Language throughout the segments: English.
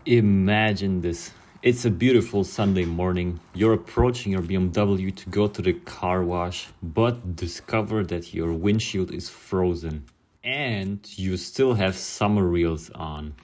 Imagine this. It's a beautiful Sunday morning. You're approaching your BMW to go to the car wash, but discover that your windshield is frozen. And you still have summer wheels on.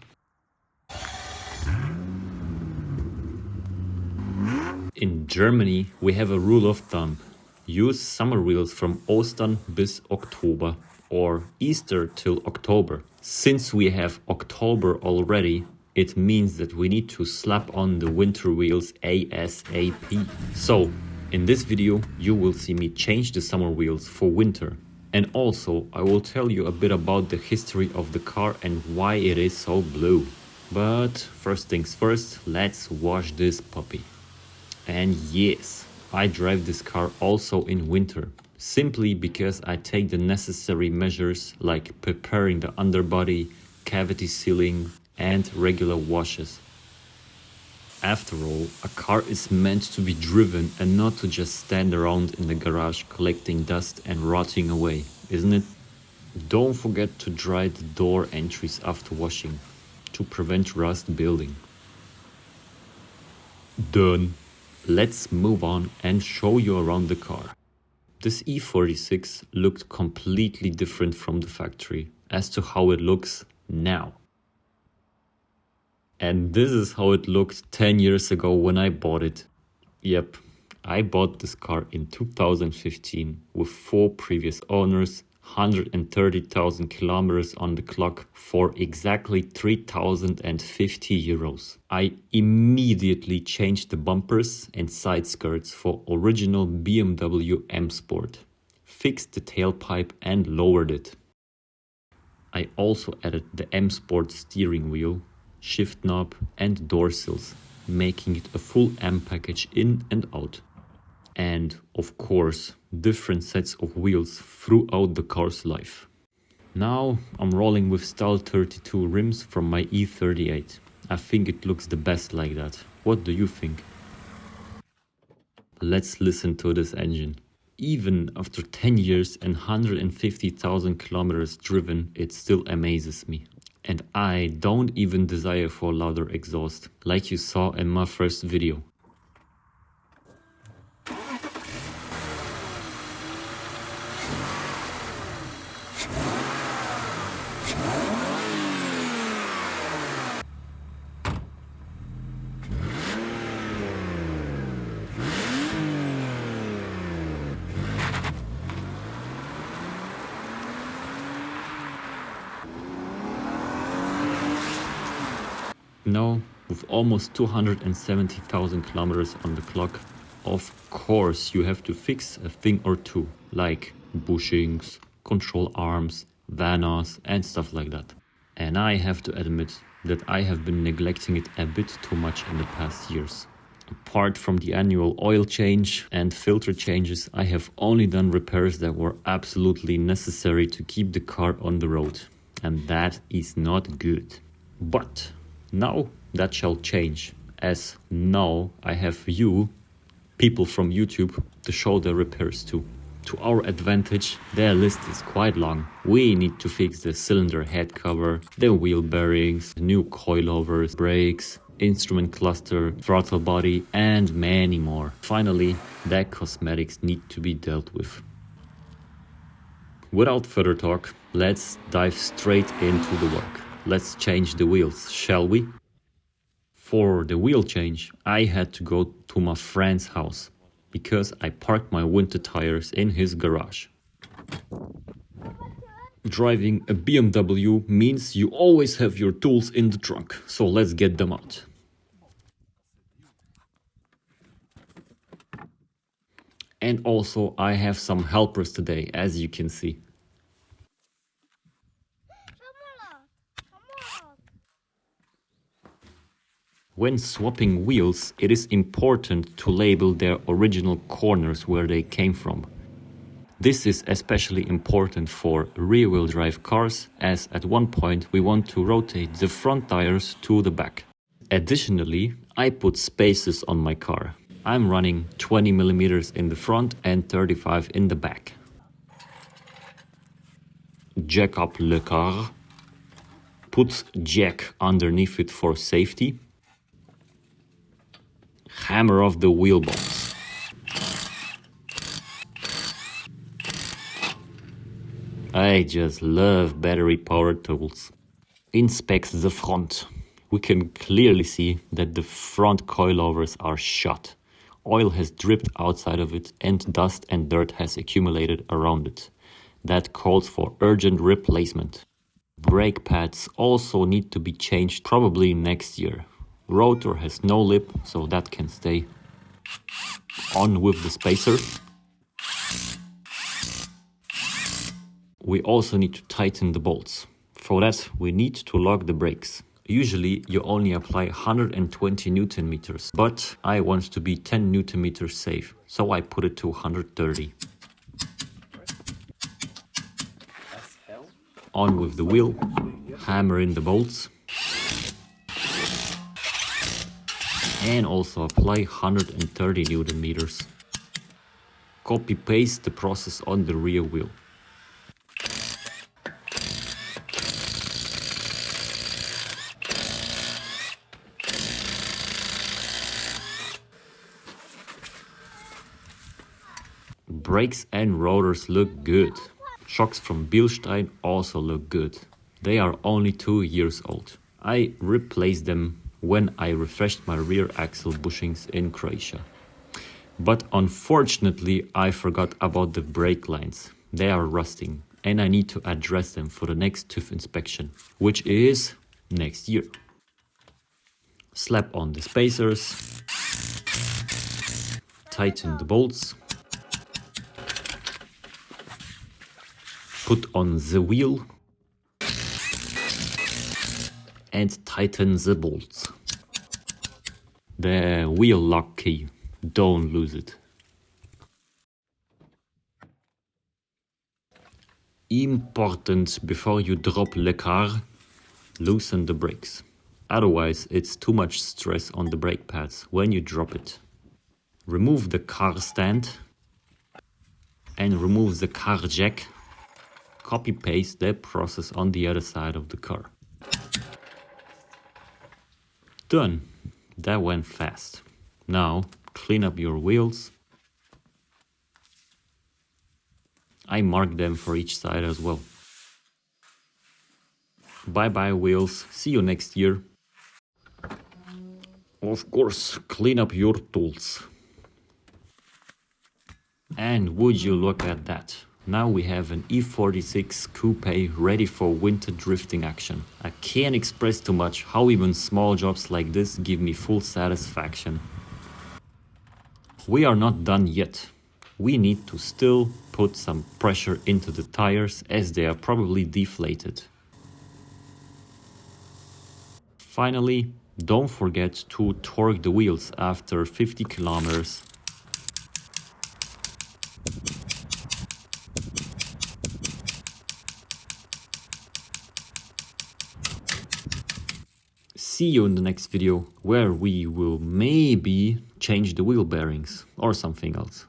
In Germany, we have a rule of thumb. Use summer wheels from Ostern bis Oktober or Easter till October. Since we have October already, it means that we need to slap on the winter wheels ASAP. So, in this video, you will see me change the summer wheels for winter. And also, I will tell you a bit about the history of the car and why it is so blue. But first things first, let's wash this puppy. And yes, I drive this car also in winter, simply because I take the necessary measures like preparing the underbody, cavity sealing, and regular washes. After all, a car is meant to be driven and not to just stand around in the garage collecting dust and rotting away, isn't it? Don't forget to dry the door entries after washing to prevent rust building. Done. Let's move on and show you around the car. This E46 looked completely different from the factory as to how it looks now. And this is how it looked 10 years ago when I bought it. Yep, I bought this car in 2015 with 4 previous owners, 130,000 kilometers on the clock for exactly 3,050 euros. I immediately changed the bumpers and side skirts for original BMW M Sport, fixed the tailpipe and lowered it. I also added the M Sport steering wheel, shift knob and door sills, making it a full M package in and out. And of course, different sets of wheels throughout the car's life. Now I'm rolling with style 32 rims from my E38. I think it looks the best like that. What do you think? Let's listen to this engine. Even after 10 years and 150,000 kilometers driven, it still amazes me. And I don't even desire for louder exhaust, like you saw in my first video. Now, with almost 270,000 kilometers on the clock, of course you have to fix a thing or two, like bushings, control arms, vanas and stuff like that. And I have to admit that I have been neglecting it a bit too much in the past years. Apart from the annual oil change and filter changes, I have only done repairs that were absolutely necessary to keep the car on the road. And that is not good. But now that shall change, as now I have you, people from YouTube, to show the repairs to. To our advantage, their list is quite long. We need to fix the cylinder head cover, the wheel bearings, new coilovers, brakes, instrument cluster, throttle body and many more. Finally, their cosmetics need to be dealt with. Without further talk, let's dive straight into the work. Let's change the wheels, shall we? For the wheel change, I had to go to my friend's house because I parked my winter tires in his garage. Driving a BMW means you always have your tools in the trunk, so let's get them out. And also I have some helpers today, as you can see. When swapping wheels, it is important to label their original corners where they came from. This is especially important for rear-wheel drive cars, as at one point we want to rotate the front tires to the back. Additionally, I put spacers on my car. I'm running 20 mm in the front and 35 in the back. Jack up le car. Put jack underneath it for safety. hammer off the wheel bolts. I just love battery powered tools. Inspect the front. We can clearly see that the front coilovers are shot. Oil has dripped outside of it and dust and dirt has accumulated around it. That calls for urgent replacement. Brake pads also need to be changed probably next year. Rotor has no lip, so that can stay. On with the spacer. We also need to tighten the bolts. For that, we need to lock the brakes. Usually you only apply 120 Newton meters, but I want to be 10 Newton meters safe, so I put it to 130. On with the wheel, hammer in the bolts, and also apply 130 Newton meters. Copy paste the process on the rear wheel. Brakes and rotors look good. Shocks from Bilstein also look good. They are only 2 years old. I replaced them when I refreshed my rear axle bushings in Croatia. But unfortunately I forgot about the brake lines. They are rusting and I need to address them for the next TÜV inspection, which is next year. Slap on the spacers, tighten the bolts, put on the wheel and tighten the bolts. The wheel lock key, don't lose it. Important before you drop le car, loosen the brakes. Otherwise it's too much stress on the brake pads when you drop it. Remove the car stand and remove the car jack. Copy paste that process on the other side of the car. Done. That went fast. Now clean up your wheels. I marked them for each side as well. Bye bye wheels, see you next year. Of course, clean up your tools. And would you look at that? Now we have an E46 Coupe ready for winter drifting action. I can't express too much how even small jobs like this give me full satisfaction. We are not done yet. We need to still put some pressure into the tires as they are probably deflated. Finally, don't forget to torque the wheels after 50 kilometers. See you in the next video, where we will maybe change the wheel bearings or something else.